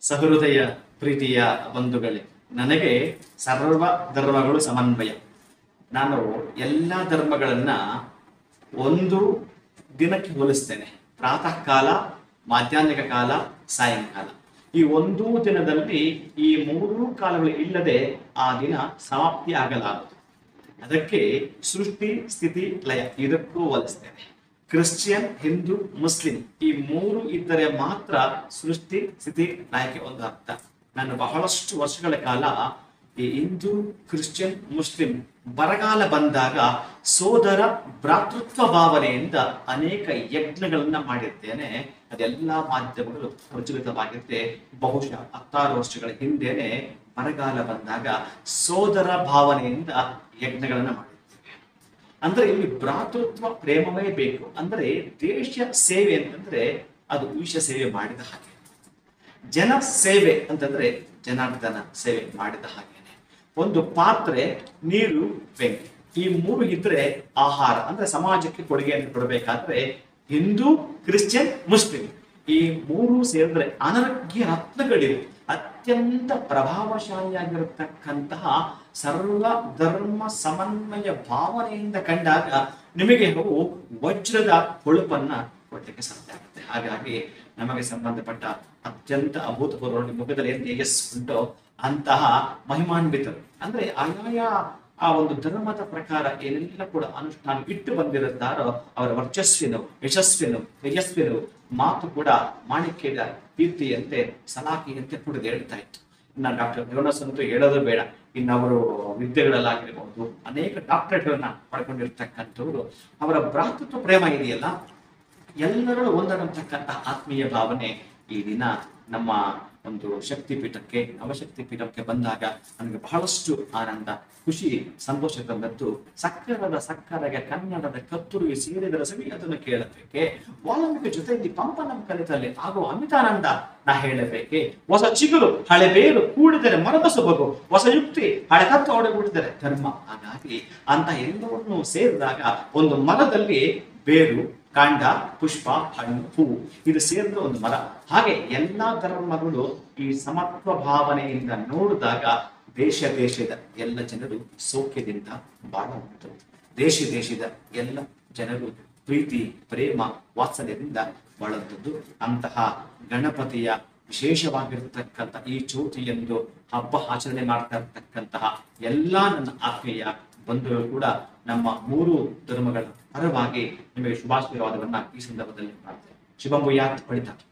ಸಹೃದಯ ಪ್ರೀತಿಯ ಬಂಧುಗಳೇ, ನನಗೆ ಸರ್ವ ಧರ್ಮಗಳು ಸಮನ್ವಯ. ನಾನು ಎಲ್ಲ ಧರ್ಮಗಳನ್ನ ಒಂದು ದಿನಕ್ಕೆ ಹೋಲಿಸ್ತೇನೆ. ಪ್ರಾತಃ ಕಾಲ, ಮಾಧ್ಯಾಹ್ನಿಕ ಕಾಲ, ಸಾಯಂಕಾಲ. ಈ ಒಂದೂ ದಿನದಲ್ಲಿ ಈ ಮೂರೂ ಕಾಲಗಳು ಇಲ್ಲದೆ ಆ ದಿನ ಸಮಾಪ್ತಿ ಆಗಲಾರದು. ಅದಕ್ಕೆ ಸೃಷ್ಟಿ, ಸ್ಥಿತಿ, ಲಯ ಇದಕ್ಕೂ ಹೋಲಿಸ್ತೇನೆ. ಕ್ರಿಶ್ಚಿಯನ್, ಹಿಂದೂ, ಮುಸ್ಲಿಂ ಈ ಮೂರು ಇದ್ದರೆ ಮಾತ್ರ ಸೃಷ್ಟಿ, ಸ್ಥಿತಿ, ಲಯಕ್ಕೆ ಒಂದು ಅರ್ಥ. ನಾನು ಬಹಳಷ್ಟು ವರ್ಷಗಳ ಕಾಲ ಈ ಹಿಂದೂ, ಕ್ರಿಶ್ಚಿಯನ್, ಮುಸ್ಲಿಂ ಬರಗಾಲ ಬಂದಾಗ ಸೋದರ ಭ್ರಾತೃತ್ವ ಭಾವನೆಯಿಂದ ಅನೇಕ ಯಜ್ಞಗಳನ್ನ ಮಾಡಿರ್ತೇನೆ. ಅದೆಲ್ಲ ಮಾಧ್ಯಮಗಳು ಪ್ರಚಲಿತವಾಗಿರುತ್ತೆ. ಬಹುಶಃ 16 ವರ್ಷಗಳ ಹಿಂದೆನೆ ಬರಗಾಲ ಬಂದಾಗ ಸೋದರ ಭಾವನೆಯಿಂದ ಯಜ್ಞಗಳನ್ನ ಮಾಡಿರ್ತೇವೆ. ಅಂದ್ರೆ ಇಲ್ಲಿ ಭ್ರಾತೃತ್ವ ಪ್ರೇಮವೇ ಬೇಕು. ಅಂದ್ರೆ ದೇಶ ಸೇವೆ ಅಂತಂದ್ರೆ ಅದು ಈಶ ಸೇವೆ ಮಾಡಿದ ಹಾಗೆ, ಜನ ಸೇವೆ ಅಂತಂದ್ರೆ ಜನಾರ್ದನ ಸೇವೆ ಮಾಡಿದ ಹಾಗೇನೆ. ಒಂದು ಪಾತ್ರೆ, ನೀರು, ಬೆಂಕಿ ಈ ಮೂರು ಇದ್ರೆ ಆಹಾರ ಅಂದ್ರೆ ಸಮಾಜಕ್ಕೆ ಕೊಡುಗೆಯನ್ನು ಕೊಡಬೇಕಾದ್ರೆ ಹಿಂದೂ, ಕ್ರಿಶ್ಚಿಯನ್, ಮುಸ್ಲಿಂ ಈ ಮೂರು ಸೇರಿದ್ರೆ ಅನರ್ಘ್ಯ ರತ್ನಗಳಿವೆ. ಅತ್ಯಂತ ಪ್ರಭಾವಶಾಲಿಯಾಗಿರತಕ್ಕಂತಹ ಸರ್ವ ಧರ್ಮ ಸಮನ್ವಯ ಭಾವನೆಯಿಂದ ಕಂಡಾಗ ನಿಮಗೆ ಅವು ವಜ್ರದ ಹೊಳಪನ್ನ ಕೊಡ್ಲಿಕ್ಕೆ ಸಾಧ್ಯ ಆಗುತ್ತೆ. ಹಾಗಾಗಿ ನಮಗೆ ಸಂಬಂಧಪಟ್ಟ ಅತ್ಯಂತ ಅಭೂತಪೂರ್ವ ಮುಖದಲ್ಲಿ ಏನು ತೇಜಸ್ ಉಂಟೋ ಅಂತಹ ಮಹಿಮಾನ್ವಿತರು ಅಂದ್ರೆ ಆಯಾಯ ಆ ಒಂದು ಧರ್ಮದ ಪ್ರಕಾರ ಏನೆಲ್ಲ ಕೂಡ ಅನುಷ್ಠಾನ ಇಟ್ಟು ಬಂದಿರುತ್ತಾರೋ ಅವರ ವರ್ಚಸ್ವಿನವು, ಯಶಸ್ವಿನವು, ತೇಜಸ್ವಿನವು ಮಾತು ಕೂಡ ಮಾಣಿಕ್ಯದ ಕೀರ್ತಿಯಂತೆ, ಸಲಾಖಿಯಂತೆ ಕುಡಿದು ಹೇಳ್ತಾ ಇತ್ತು. ಇನ್ನು ಡಾಕ್ಟರ್ ಯೋನಸ್ ಅಂತೂ ಹೇಳೋದು ಬೇಡ. ಇನ್ನು ಅವರು ವಿದ್ಯೆಗಳಲ್ಲಾಗಿರಬಹುದು ಅನೇಕ ಡಾಕ್ಟರೇಟ್ಗಳನ್ನ ಪಡ್ಕೊಂಡಿರ್ತಕ್ಕಂಥವ್ರು. ಅವರ ಭ್ರಾತೃತ್ವ ಪ್ರೇಮ ಇದೆಯಲ್ಲ, ಎಲ್ಲರೂ ಒಂದಾಗತಕ್ಕಂತಹ ಆತ್ಮೀಯ ಭಾವನೆ ಈ ದಿನ ನಮ್ಮ ಒಂದು ಶಕ್ತಿಪೀಠಕ್ಕೆ, ನವಶಕ್ತಿ ಪೀಠಕ್ಕೆ ಬಂದಾಗ ನನಗೆ ಬಹಳಷ್ಟು ಆನಂದ, ಖುಷಿ, ಸಂತೋಷ ತಂದದ್ದು. ಸಕ್ಕರೆಗೆ ಕನ್ನಡದ ಕತ್ತುರಿಗೆ ಸೇರಿದರ ಸವಿ ಅದನ್ನು ಕೇಳಬೇಕೆ, ವಾಲ್ಮೀಕಿ ಜೊತೆಯಲ್ಲಿ ಪಂಪನ ಕಲಿತಲ್ಲಿ ಆಗುವ ಅಮಿತಾನಂದ ನಾ ಹೇಳಬೇಕೆ. ಹೊಸ ಚಿಗುರು ಹಳೆ ಬೇರು ಕೂಡಿದರೆ ಮರದ ಸೊಬಗು, ಹೊಸ ಯುಕ್ತಿ ಹಳೆ ತತ್ವ ಒಡಗೂಡಿದರೆ ಧರ್ಮ. ಹಾಗಾಗಿ ಅಂತ ಎಲ್ಲವನ್ನೂ ಸೇರಿದಾಗ ಒಂದು ಮರದಲ್ಲಿ ಬೇರು, ಕಾಂಡ, ಪುಷ್ಪ, ಹಣ್ಣು, ಹೂವು ಇದು ಸೇರಿದ ಒಂದು ಮರ. ಹಾಗೆ ಎಲ್ಲಾ ಧರ್ಮಗಳು ಈ ಸಮತ್ವ ಭಾವನೆಯಿಂದ ನೋಡಿದಾಗ ದೇಶದ ಎಲ್ಲ ಜನರು ಸೌಖ್ಯದಿಂದ ಬಾಳುವಂತು. ದೇಶದ ಎಲ್ಲ ಜನರು ಪ್ರೀತಿ, ಪ್ರೇಮ, ವಾತ್ಸಲ್ಯದಿಂದ ಬಾಳುವಂಥದ್ದು. ಅಂತಹ ಗಣಪತಿಯ ವಿಶೇಷವಾಗಿರತಕ್ಕಂಥ ಈ ಚೌತಿಯಂದು ಹಬ್ಬ ಆಚರಣೆ ಮಾಡ್ತಾ ಇರ್ತಕ್ಕಂತಹ ಎಲ್ಲಾ ನನ್ನ ಆತ್ಮೀಯ ಬಂಧುಗಳು ಕೂಡ ನಮ್ಮ ಮೂರು ಧರ್ಮಗಳ ಪರವಾಗಿ ನಿಮಗೆ ಶುಭಾಶೀರ್ವಾದವನ್ನ ಈ ಸಂದರ್ಭದಲ್ಲಿ ಮಾಡ್ತೇವೆ. ಶುಭಂ ಭೂಯಾತ್. ಫಲಿತಾತ್.